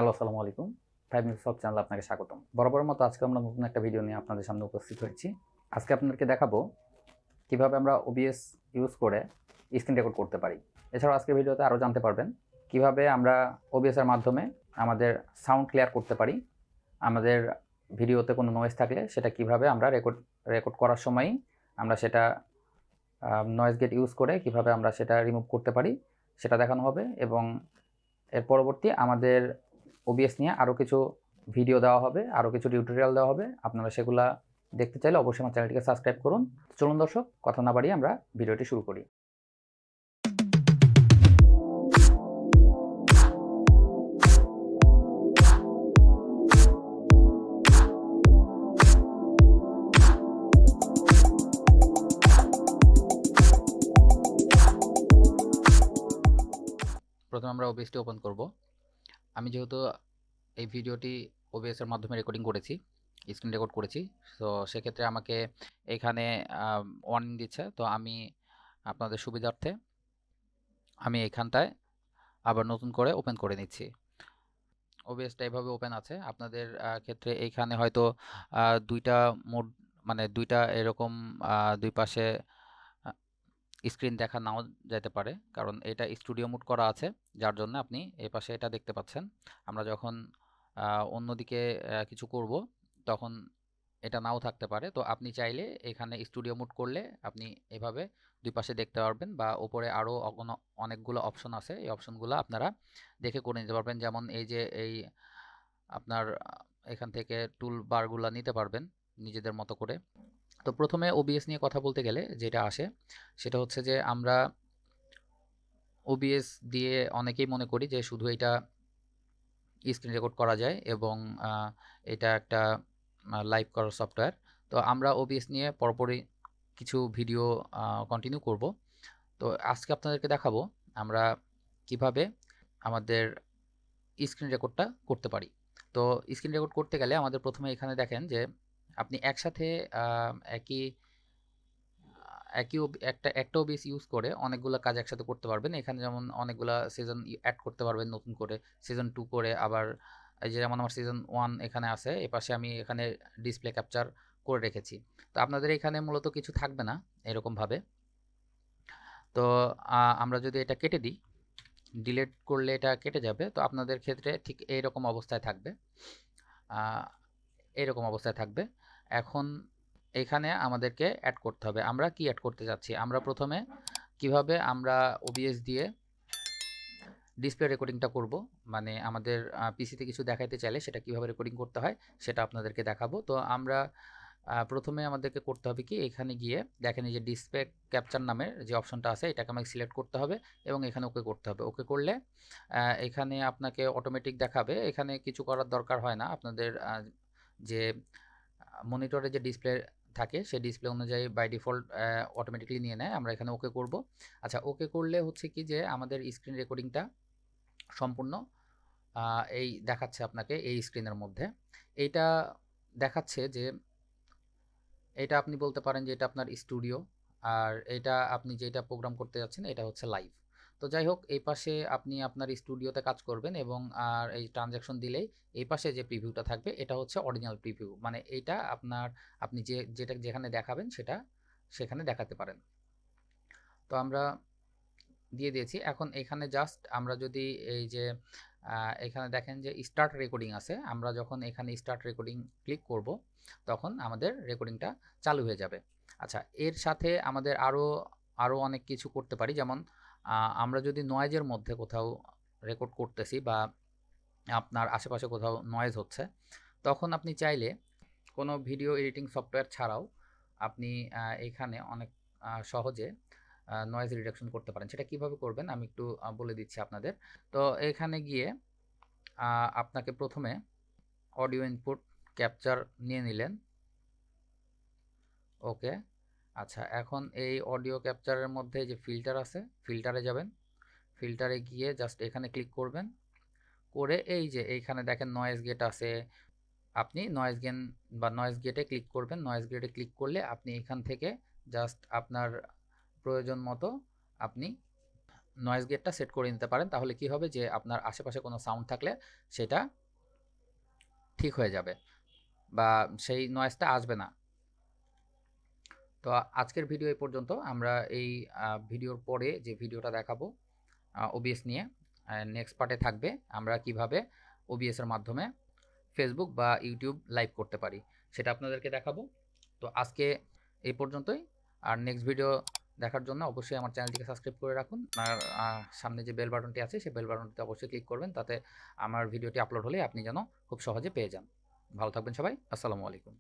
Hello, আসসালামু আলাইকুম। 5 minutes of চ্যানেলে আপনাকে স্বাগতম। বরাবরের মতো আজকে আমরা নতুন একটা ভিডিও নিয়ে আপনাদের সামনে উপস্থিত হয়েছি। আজকে আপনাদেরকে দেখাবো কিভাবে আমরা OBS ইউজ করে স্ক্রিন রেকর্ড করতে পারি। এছাড়াও আজকের ভিডিওতে আরও জানতে পারবেন কিভাবে আমরা OBS এর মাধ্যমে আমাদের সাউন্ড ক্লিয়ার করতে পারি। আমাদের ভিডিওতে কোনো নয়েজ থাকলে সেটা কিভাবে আমরা রেকর্ড করার সময়ই আমরা সেটা নয়েজ গেট ইউজ করে কিভাবে আমরা সেটা রিমুভ করতে পারি সেটা দেখানো হবে, এবং এর পরবর্তী আমাদের OBS নিয়ে আরও কিছু ভিডিও দেওয়া হবে, আরও কিছু টিউটোরিয়াল দেওয়া হবে। আপনারা সেগুলা দেখতে চাইলে অবশ্যই আমার চ্যানেলটিকে সাবস্ক্রাইব করুন। চলুন দর্শক, কথা না বাড়িয়ে আমরা ভিডিওটি শুরু করি। প্রথমে আমরা OBSটি ওপেন করব। আমি যেহেতু এই ভিডিওটি OBS এর মাধ্যমে রেকর্ডিং করেছি, স্ক্রিন রেকর্ড করেছি, তো সেক্ষেত্রে আমাকে এখানে ওয়ার্নিং দিচ্ছে। তো আমি আপনাদের সুবিধার্থে আমি এখানটায় আবার নতুন করে ওপেন করে নিচ্ছি। OBSটা এভাবে ওপেন আছে। আপনাদের ক্ষেত্রে এইখানে হয়তো দুইটা মোড, মানে দুইটা এরকম দুই পাশে স্ক্রিন দেখা নাও যেতে পারে, কারণ এটা স্টুডিও মোড করা আছে, যার জন্য আপনি এই পাশে এটা দেখতে পাচ্ছেন। আমরা যখন অন্যদিকে কিছু করব তখন এটা নাও থাকতে পারে। তো আপনি চাইলে এখানে স্টুডিও মোড করলে আপনি এভাবে দুই পাশে দেখতে পারবেন, বা ওপরে আরও অনেকগুলো অপশন আছে, এই অপশনগুলো আপনারা দেখে করে নিতে পারবেন। যেমন এই যে আপনার এখান থেকে টুল বারগুলো নিতে পারবেন নিজেদের মতো করে। তো প্রথমে OBS নিয়ে কথা বলতে গেলে যেটা আসে সেটা হচ্ছে যে আমরা OBS দিয়ে অনেকেই মনে করি যে শুধু এটা স্ক্রিন রেকর্ড করা যায় এবং এটা একটা লাইভ করার সফটওয়্যার। তো আমরা OBS নিয়ে পরপরই কিছু ভিডিও কন্টিনিউ করব। তো আজকে আপনাদেরকে দেখাবো আমরা কিভাবে আমাদের স্ক্রিন রেকর্ডটা করতে পারি। তো স্ক্রিন রেকর্ড করতে গেলে আমাদের প্রথমে এখানে দেখেন যে আপনি একসাথে একই একই একটা OBS ইউজ করে অনেকগুলো কাজ একসাথে করতে পারবেন। এখানে যেমন অনেকগুলো সিজন অ্যাড করতে পারবেন নতুন করে, সিজন 2 করে। আবার এই যে যেমন আমার সিজন 1 এখানে আছে, এপাশে আমি এখানে ডিসপ্লে ক্যাপচার করে রেখেছি। তো আপনাদের এখানে মূলত কিছু থাকবে না এরকমভাবে। তো আমরা যদি এটা কেটে দিই, ডিলিট করলে এটা কেটে যাবে। তো আপনাদের ক্ষেত্রে ঠিক এইরকম অবস্থায় থাকবে, এইরকম অবস্থায় থাকবে। এখন এখানে আমাদেরকে অ্যাড করতে হবে। আমরা কি অ্যাড করতে যাচ্ছি? আমরা প্রথমে কিভাবে আমরা OBS দিয়ে ডিসপ্লে রেকর্ডিংটা করব, মানে আমাদের পিসিতে কিছু দেখাইতে চাইলে সেটা কিভাবে রেকর্ডিং করতে হয় সেটা আপনাদেরকে দেখাবো। তো আমরা প্রথমে আমাদেরকে করতে হবে কি, এখানে গিয়ে দেখেন এই যে ডিসপ্লে ক্যাপচার নামের যে অপশনটা আছে এটাকে আমাকে সিলেক্ট করতে হবে এবং এখানে ওকে করতে হবে। ওকে করলে এখানে আপনাকে অটোমেটিক দেখাবে, এখানে কিছু করার দরকার হয় না। আপনাদের যে মনিটরে যে ডিসপ্লে থাকে সেই ডিসপ্লে অনুযায়ী বাই ডিফল্ট অটোমেটিকলি নিয়ে নেয়। আমরা এখানে ওকে করব। আচ্ছা, ওকে করলে হচ্ছে কি যে আমাদের স্ক্রিন রেকর্ডিংটা সম্পূর্ণ এই দেখাচ্ছে আপনাকে এই স্ক্রিনের মধ্যে। এইটা দেখাচ্ছে যে এটা আপনি বলতে পারেন যে এটা আপনার স্টুডিও, আর এটা আপনি যেটা প্রোগ্রাম করতে যাচ্ছেন এটা হচ্ছে লাইভ। তো যাই হোক, এই পাশে আপনি আপনার স্টুডিওতে কাজ করবেন এবং আর এই ট্রানজ্যাকশন দিলেই এই পাশে যে প্রিভিউটা থাকবে এটা হচ্ছে অরিজিনাল প্রিভিউ, মানে এইটা আপনি যেখানে দেখাবেন সেটা সেখানে দেখাতে পারেন। তো আমরা দিয়ে দিয়েছি। এখন এখানে জাস্ট আমরা যদি এই যে এখানে দেখেন যে স্টার্ট রেকর্ডিং আছে, আমরা যখন এখানে স্টার্ট রেকর্ডিং ক্লিক করব তখন আমাদের রেকর্ডিংটা চালু হয়ে যাবে। আচ্ছা, এর সাথে আমাদের আরও অনেক কিছু করতে পারি। যেমন আমরা যদি নয়েজের মধ্যে কোথাও রেকর্ড করতেছি বা আপনার আশেপাশে কোথাও নয়েজ হচ্ছে, তখন আপনি চাইলে কোনো ভিডিও এডিটিং সফটওয়্যার ছাড়াও আপনি এখানে অনেক সহজে নয়েজ রিডাকশন করতে পারেন। সেটা কিভাবে করবেন আমি একটু বলে দিচ্ছি আপনাদের। তো এখানে গিয়ে আপনাকে প্রথমে অডিও ইনপুট ক্যাপচার নিয়ে নিলেন। ওকে, আচ্ছা, এখন এই অডিও ক্যাপচারের মধ্যে যে ফিল্টার আছে ফিল্টারে যাবেন। ফিল্টারে গিয়ে জাস্ট এখানে ক্লিক করবেন, করে এই যে এইখানে দেখেন নয়েজ গেট আছে, আপনি নয়েজ গেটে ক্লিক করবেন। নয়েজ গেটে ক্লিক করলে আপনি এখান থেকে জাস্ট আপনার প্রয়োজন মতো আপনি নয়েজ গেটটা সেট করে নিতে পারেন, তাহলে কি হবে যে আপনার আশেপাশে কোনো সাউন্ড থাকলে সেটা ঠিক হয়ে যাবে বা সেই নয়েজটা আসবে না। তো আজকের ভিডিও এই পর্যন্ত। আমরা এই ভিডিওর পরে যে ভিডিওটা দেখাবো ওবিএস নিয়ে, নেক্সট পার্টে থাকবে আমরা কিভাবে ওবিএস এর মাধ্যমে ফেসবুক বা ইউটিউব লাইভ করতে পারি সেটা আপনাদেরকে দেখাবো। তো আজকে এই পর্যন্তই। আর নেক্সট ভিডিও দেখার জন্য অবশ্যই আমার চ্যানেলটিকে সাবস্ক্রাইব করে রাখুন। আর সামনে যে বেল বাটনটি আছে সেই বেল বাটনটিতে অবশ্যই ক্লিক করবেন, তাতে আমার ভিডিওটি আপলোড হলে আপনি যেন খুব সহজে পেয়ে যান। ভালো থাকবেন সবাই। আসসালামু আলাইকুম।